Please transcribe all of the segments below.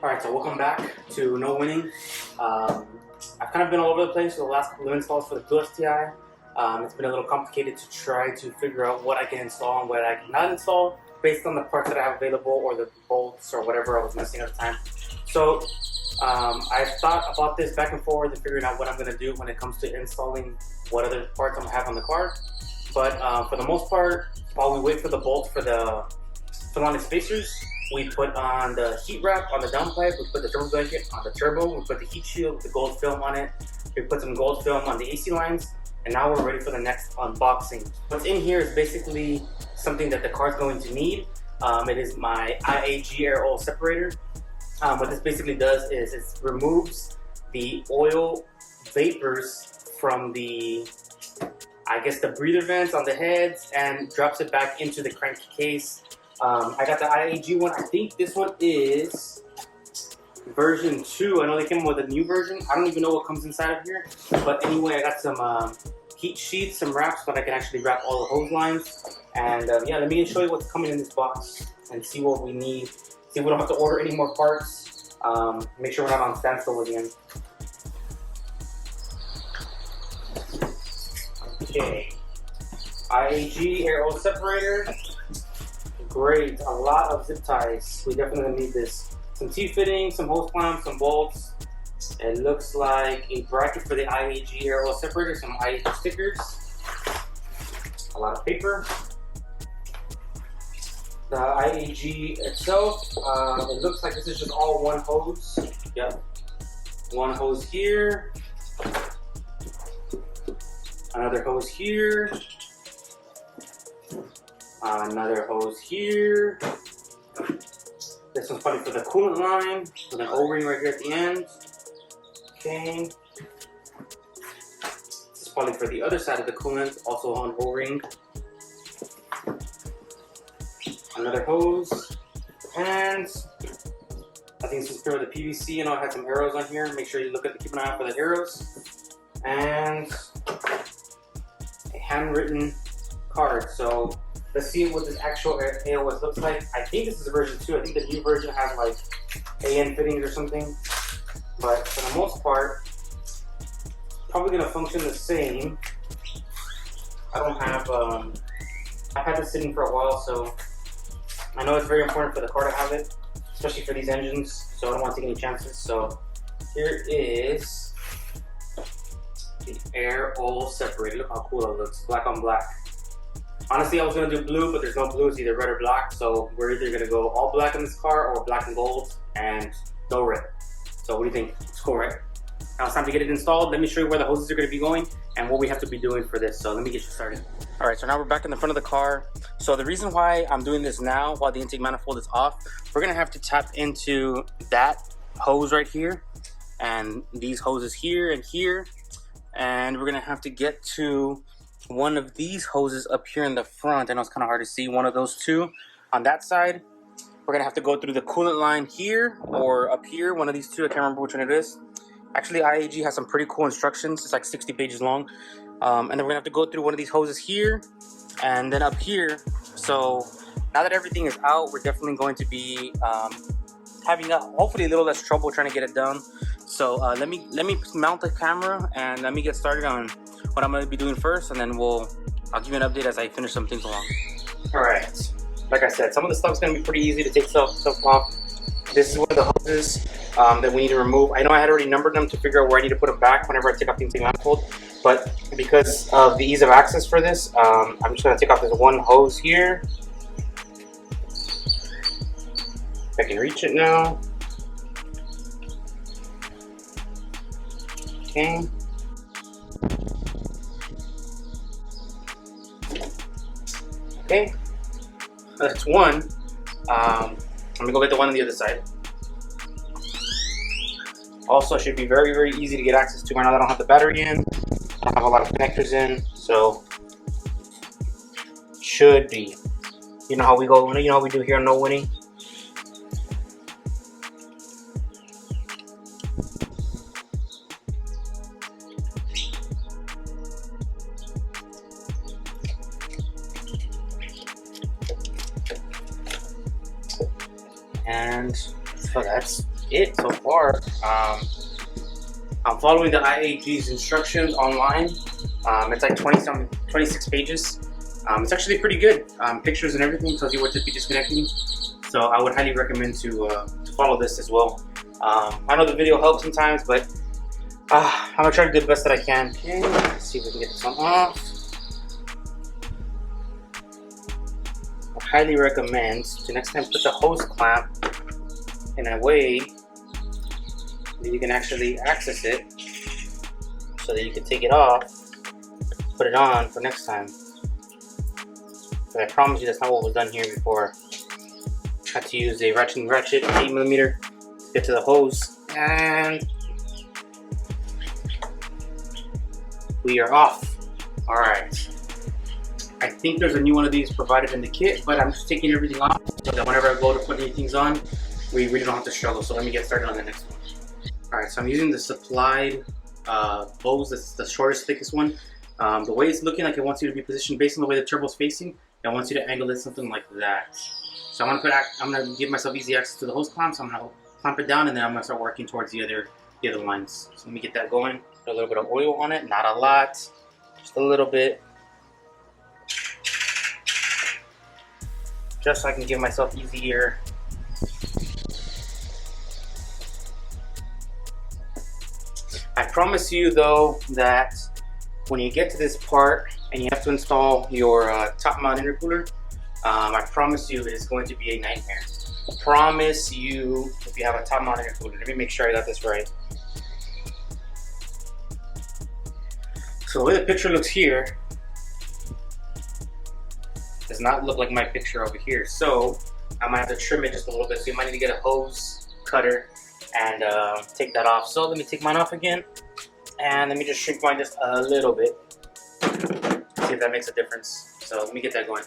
Alright, so welcome back to No Winning. I've kind of been all over the place for the last couple of installs for the Blue STI. It's been a little complicated to try to figure out what I can install and what I cannot install based on the parts that I have available or the bolts or whatever I was missing at the time. So I've thought about this back and forth and figuring out what I'm going to do when it comes to installing what other parts I'm going to have on the car. But for the most part, while we wait for the bolt for the Coolant spacers, we put on the heat wrap on the downpipe, we put the turbo blanket on the turbo, we put the heat shield with the gold film on it, we put some gold film on the AC lines, and now we're ready for the next unboxing. What's in here is basically something that the car is going to need. It is my IAG air oil separator. What this basically does is it removes the oil vapors from the, I guess, the breather vents on the heads and drops it back into the crankcase. I got the IAG one. I think this one is version 2. I know they came with a new version. I don't even know what comes inside of here. But anyway, I got some heat sheets, some wraps, but I can actually wrap all the hose lines. And yeah, let me show you what's coming in this box and see what we need. See if we don't have to order any more parts. Make sure we're not on standstill again. Okay. IAG air oil separator. Great, a lot of zip ties. We definitely need this. Some T-fittings, some hose clamps, some bolts. It looks like a bracket for the IAG air oil separator, some IAG stickers, a lot of paper. The IAG itself, it looks like this is just all one hose. Yep, one hose here, another hose here, another hose here. This one's probably for the coolant line with an O-ring right here at the end. Okay. This is probably for the other side of the coolant, also on O-ring. Another hose. And I think this is for the PVC. I know I had some arrows on here. Make sure you keep an eye out for the arrows. And a handwritten card. So let's see what this actual AOS looks like. I think this is version 2. I think the new version has like AN fittings or something. But for the most part, probably gonna function the same. I don't have, I've had this sitting for a while, so I know it's very important for the car to have it, especially for these engines, so I don't want to take any chances. So here is the air oil separator. Look how cool it looks, black on black. Honestly, I was going to do blue, but there's no blue. It's either red or black. So we're either going to go all black in this car or black and gold and no red. So what do you think? It's cool, right? Now it's time to get it installed. Let me show you where the hoses are going to be going and what we have to be doing for this. So let me get you started. All right, so now we're back in the front of the car. So the reason why I'm doing this now while the intake manifold is off, we're going to have to tap into that hose right here and these hoses here and here. And we're going to have to get to one of these hoses up here in the front. I know it's kind of hard to see, one of those two on that side. We're gonna have to go through the coolant line here or up here, one of these two. I can't remember which one it is. Actually, IAG has some pretty cool instructions. It's like 60 pages long. And then we're gonna have to go through one of these hoses here and then up here. So now that everything is out, we're definitely going to be having hopefully a little less trouble trying to get it done. So let me mount the camera and let me get started on what I'm going to be doing first, and then I'll give you an update as I finish some things along. Alright, like I said, some of the stuff's going to be pretty easy to take stuff off. This is one of the hoses that we need to remove. I know I had already numbered them to figure out where I need to put them back whenever I take off the intake manifold, but because of the ease of access for this, I'm just going to take off this one hose here. If I can reach it now. Okay. Okay, that's one. Let me go get the one on the other side. Also, should be very, very easy to get access to. Right now, I don't have the battery in. I don't have a lot of connectors in, so should be. You know how we go. You know how we do here on No Winning. And so that's it so far. I'm following the IAG's instructions online. It's like 26 pages. It's actually pretty good. Pictures and everything, tells you what to be disconnecting. So I would highly recommend to follow this as well. I know the video helps sometimes, but I'm gonna try to do the best that I can. Okay, let's see if we can get this one off. I highly recommend to next time put the hose clamp in a way that you can actually access it, so that you can take it off, put it on for next time. But I promise you that's not what was done here before. I had to use a ratchet 8mm to get to the hose, and we are off. All right. I think there's a new one of these provided in the kit, but I'm just taking everything off so that whenever I go to put anything on, we really don't have to struggle. So let me get started on the next one. All right, so I'm using the supplied hose. That's the shortest, thickest one. The way it's looking like it wants you to be positioned based on the way the turbo's facing, it wants you to angle it something like that. So I'm gonna give myself easy access to the hose clamp. So I'm gonna clamp it down, and then I'm gonna start working towards the other lines. So let me get that going. Put a little bit of oil on it, not a lot, just a little bit, just so I can give myself easier. I promise you though that when you get to this part and you have to install your top mount intercooler, I promise you it is going to be a nightmare. I promise you, if you have a top mount intercooler. Let me make sure I got this right. So the way the picture looks here does not look like my picture over here. So I might have to trim it just a little bit. So you might need to get a hose cutter and take that off. So let me take mine off again, and let me just shrink mine just a little bit. See if that makes a difference. So let me get that going.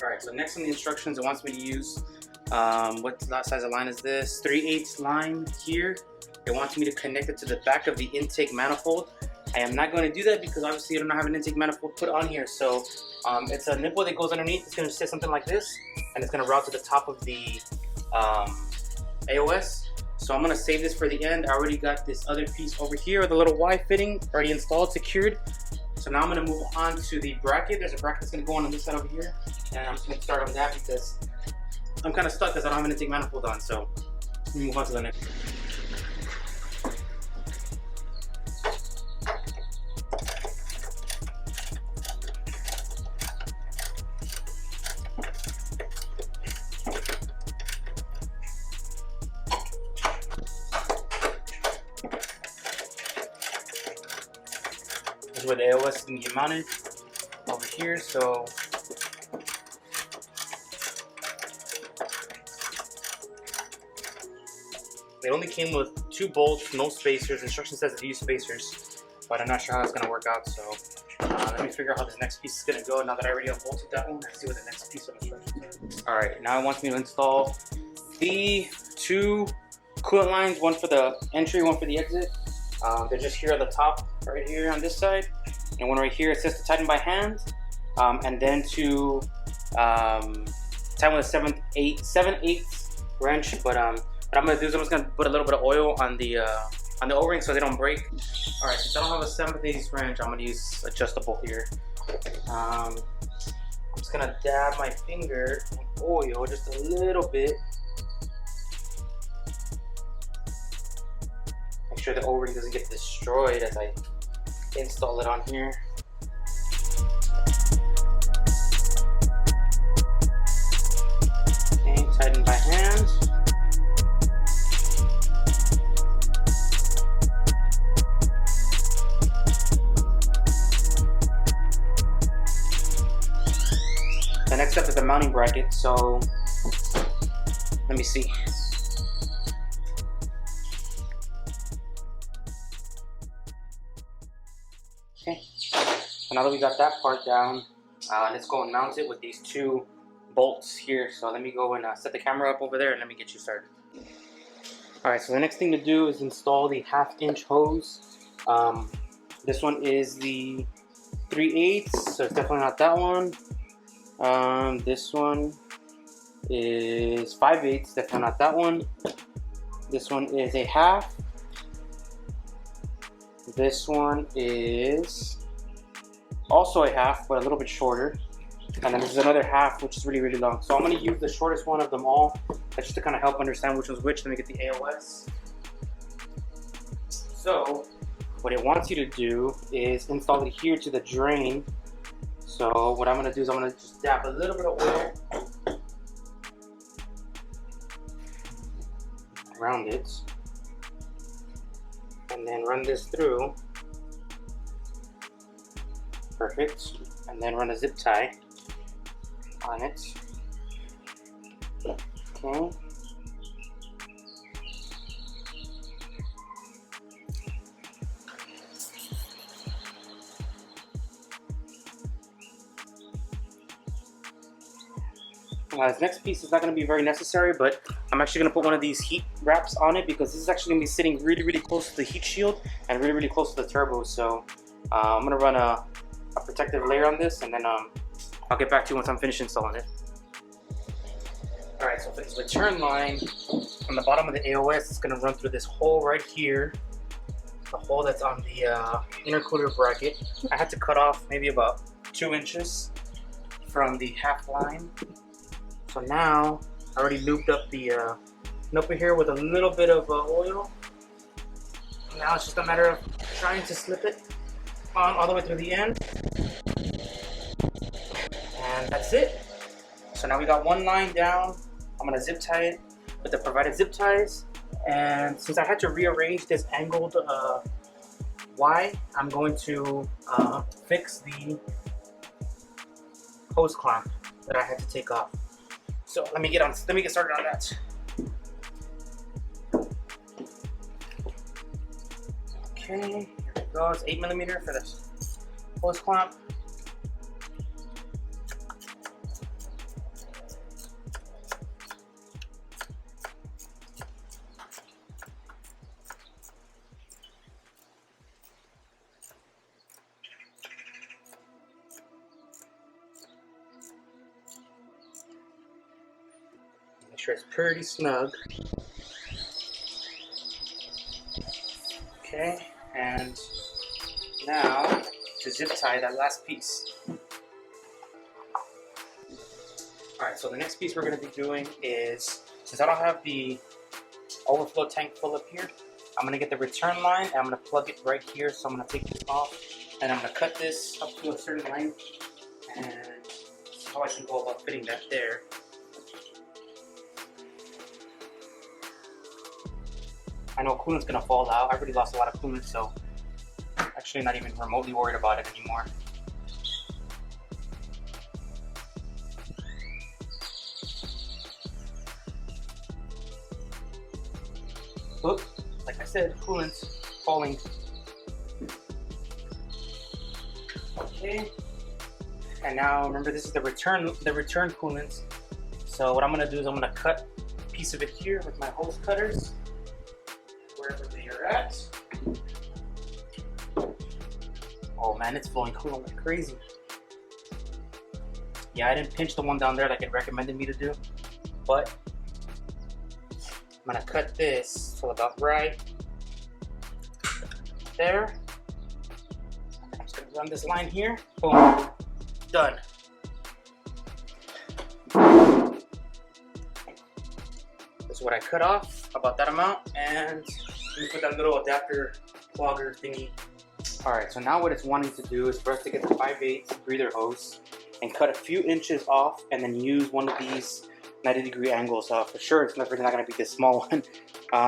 All right, so next on the instructions, it wants me to use, what size of line is this? 3/8 line here. It wants me to connect it to the back of the intake manifold. I am not going to do that because obviously I don't have an intake manifold put on here. So it's a nipple that goes underneath. It's going to sit something like this, and it's going to route to the top of the AOS. So I'm going to save this for the end. I already got this other piece over here, the little Y fitting already installed, secured. So now I'm going to move on to the bracket. There's a bracket that's going to go on this side over here, and I'm just going to start on that because I'm kind of stuck because I don't have an intake manifold on. So let me move on to the next. This is where the AOS is going to get mounted over here. So it only came with 2 bolts, no spacers. Instruction says to use spacers, but I'm not sure how that's going to work out. So let me figure out how this next piece is going to go. Now that I already unbolted that one, let's see what the next piece of instructions are. All right, now it wants me to install the 2 coolant lines, one for the entry, one for the exit. They're just here on the top, right here on this side, and one right here. It says to tighten by hand, and then to tighten with a 7/8 wrench. But what I'm gonna do is I'm just gonna put a little bit of oil on the O-ring so they don't break. All right, since I don't have a 7/8 wrench, I'm gonna use adjustable here. I'm just gonna dab my finger in oil just a little bit. Make sure the O-ring doesn't get destroyed as I install it on here. Okay, tighten by hand. The next step is the mounting bracket, so let me see. Okay, so now that we got that part down, let's go and mount it with these 2 bolts here. So let me go and set the camera up over there and let me get you started. Alright, so the next thing to do is install the 1/2" hose. This one is the 3/8, so it's definitely not that one. This one is 5/8. Definitely not that one. This one is a half. This one is also a half, but a little bit shorter. And then there's another half, which is really, really long. So I'm gonna use the shortest one of them all, just to kind of help understand which one's which. Let me get the AOS. So what it wants you to do is install it here to the drain. So what I'm gonna do is I'm gonna just dab a little bit of oil around it, and then run this through. Perfect. And then run a zip tie on it. Okay. This next piece is not going to be very necessary, but I'm actually going to put one of these heat wraps on it because this is actually going to be sitting really, really close to the heat shield and really, really close to the turbo. So I'm going to run a protective layer on this, and then I'll get back to you once I'm finished installing it. Alright, so for this return line on the bottom of the AOS, it's going to run through this hole right here, the hole that's on the intercooler bracket. I had to cut off maybe about 2 inches from the half line. So now I already lubed up the nipple here with a little bit of oil. Now it's just a matter of trying to slip it on all the way through the end. And that's it. So now we got one line down. I'm gonna zip tie it with the provided zip ties. And since I had to rearrange this angled Y, I'm going to fix the hose clamp that I had to take off. So let me get started on that. Okay, here we go. It's 8mm for this hose clamp. Make sure it's pretty snug. Okay, and now to zip tie that last piece. Alright, so the next piece we're going to be doing is, since I don't have the overflow tank full up here, I'm going to get the return line and I'm going to plug it right here. So I'm going to take this off and I'm going to cut this up to a certain length, and that's how I can go about fitting that there. I know coolant's gonna fall out. I already lost a lot of coolant, so I'm actually not even remotely worried about it anymore. Look, like I said, coolant's falling. Okay, and now remember this is the return coolant. So what I'm gonna do is I'm gonna cut a piece of it here with my hose cutters, wherever they are at. Oh man, it's flowing coolant like crazy. Yeah, I didn't pinch the one down there like it recommended me to do, but I'm gonna cut this till about right there. I'm just gonna run this line here. Boom. Done. This is what I cut off, about that amount, and we put that little adapter clogger thingy. Alright, so now what it's wanting to do is for us to get the 5/8 breather hose and cut a few inches off, and then use one of these 90-degree angles. For sure, it's never not going to be this small one.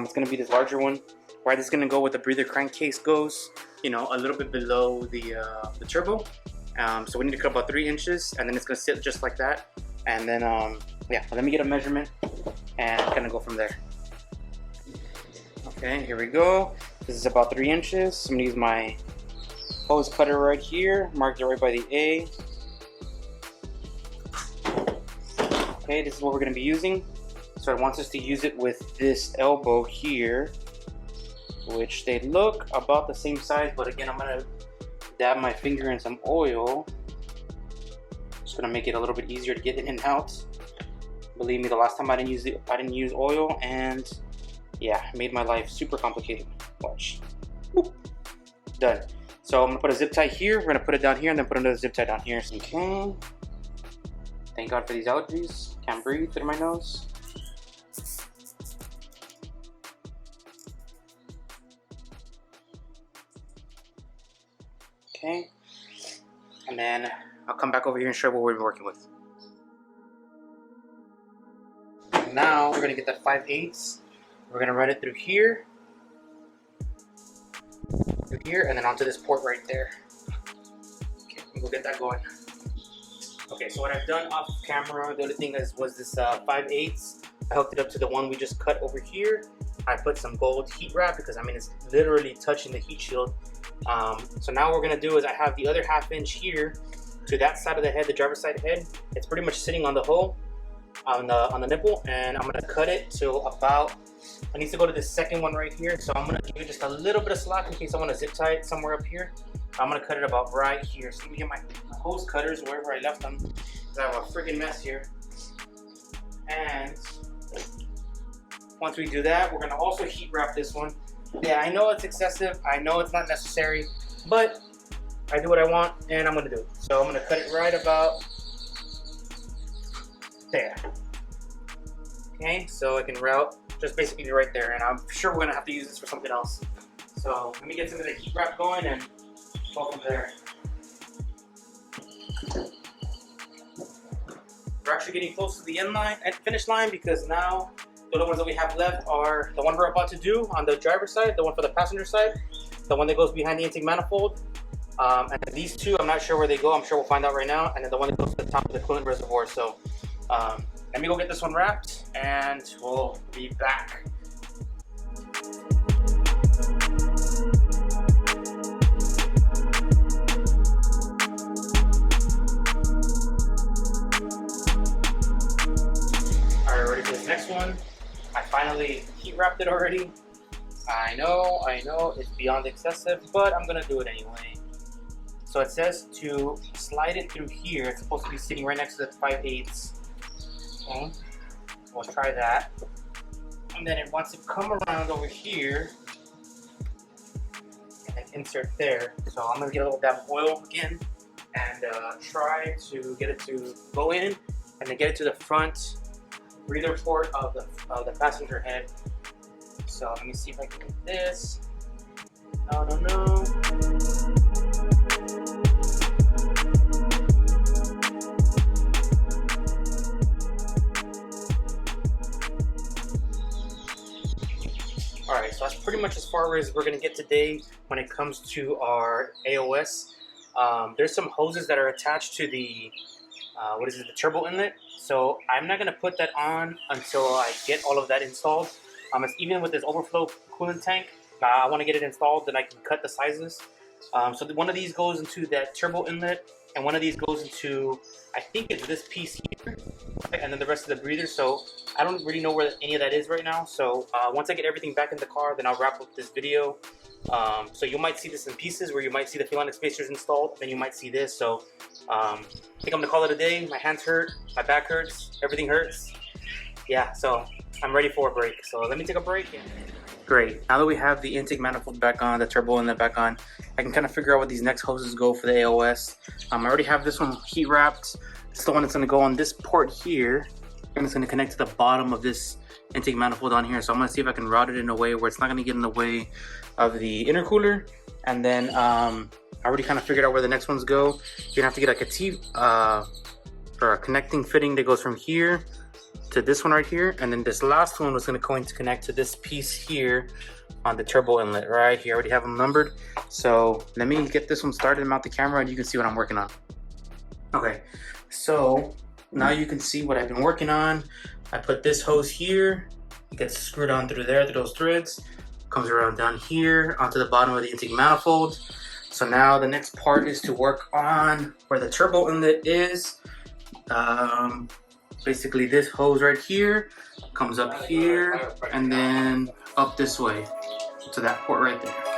It's going to be this larger one. Where this is going to go with the breather crankcase goes, you know, a little bit below the turbo. So we need to cut about 3 inches, and then it's going to sit just like that. And then, yeah, let me get a measurement and kind of go from there. Okay, here we go. This is about 3 inches. So I'm going to use my hose cutter right here, marked it right by the A. Okay, this is what we're going to be using. So it wants us to use it with this elbow here, which they look about the same size, but again, I'm going to dab my finger in some oil. Just going to make it a little bit easier to get in and out. Believe me, the last time I didn't use oil, and yeah, it made my life super complicated. Watch. Woo. Done. So I'm gonna put a zip tie here. We're gonna put it down here, and then put another zip tie down here. Okay. Thank God for these allergies. Can't breathe through my nose. Okay. And then I'll come back over here and show you what we've been working with. Now we're gonna get that 5/8. We're gonna run it through here, and then onto this port right there. Okay, we'll get that going. Okay, so what I've done off camera, the only thing was this 5/8. I hooked it up to the one we just cut over here. I put some gold heat wrap because I mean it's literally touching the heat shield. So now what we're gonna do is I have the other 1/2 inch here to that side of the head, the driver's side head. It's pretty much sitting on the hole, on the nipple, and I'm gonna cut it to about. I need to go to this second one right here, so I'm gonna give it just a little bit of slack in case I want to zip tie it somewhere up here. I'm gonna cut it about right here. So let me get my hose cutters wherever I left them, because I have a freaking mess here. And once we do that, we're gonna also heat wrap this one. Yeah, I know it's excessive. I know it's not necessary, but I do what I want, and I'm gonna do it. So I'm gonna cut it right about there. Okay, so I can route just basically right there, and I'm sure we're gonna have to use this for something else. So let me get some of the heat wrap going and go from there. We're actually getting close to the end line and finish line, because now the other ones that we have left are the one we're about to do on the driver's side, the one for the passenger side, the one that goes behind the intake manifold, and these two, I'm not sure where they go. I'm sure we'll find out right now. And then the one that goes to the top of the coolant reservoir. So let me go get this one wrapped, and we'll be back. Alright, ready for this next one. I finally heat wrapped it already. I know, it's beyond excessive, but I'm gonna do it anyway. So it says to slide it through here. It's supposed to be sitting right next to the 5/8. Okay, so we'll try that. And then it wants to come around over here and then insert there. So I'm gonna get a little dab of oil again and try to get it to go in and then get it to the front breather port of the passenger head. So let me see if I can get this. No. Alright, so that's pretty much as far as we're going to get today when it comes to our AOS. There's some hoses that are attached to the, the turbo inlet. So I'm not going to put that on until I get all of that installed. Even with this overflow coolant tank, I want to get it installed, then I can cut the sizes. So one of these goes into that turbo inlet, and one of these goes into, I think it's this piece here, and then the rest of the breather. So I don't really know where any of that is right now. So once I get everything back in the car, then I'll wrap up this video. So you might see this in pieces, where you might see the fuel line spacers installed, then you might see this. So I think I'm gonna call it a day. My hands hurt, my back hurts, everything hurts. Yeah, so I'm ready for a break. So let me take a break. Great. Now that we have the intake manifold back on, the turbo inlet back on, I can kind of figure out what these next hoses go for the AOS. I already have this one heat wrapped. This is the one that's going to go on this port here, and it's going to connect to the bottom of this intake manifold on here. So I'm going to see if I can route it in a way where it's not going to get in the way of the intercooler. And then I already kind of figured out where the next ones go. You're going to have to get like a T or a connecting fitting that goes from here to this one right here, and then this last one was going to connect to this piece here on the turbo inlet right here. I already have them numbered. So let me get this one started and mount the camera, and you can see what I'm working on. Okay, so now you can see what I've been working on. I put this hose here, it gets screwed on through there, through those threads, comes around down here onto the bottom of the intake manifold. So now the next part is to work on where the turbo inlet is. Basically this hose right here comes up here and then up this way to that port right there.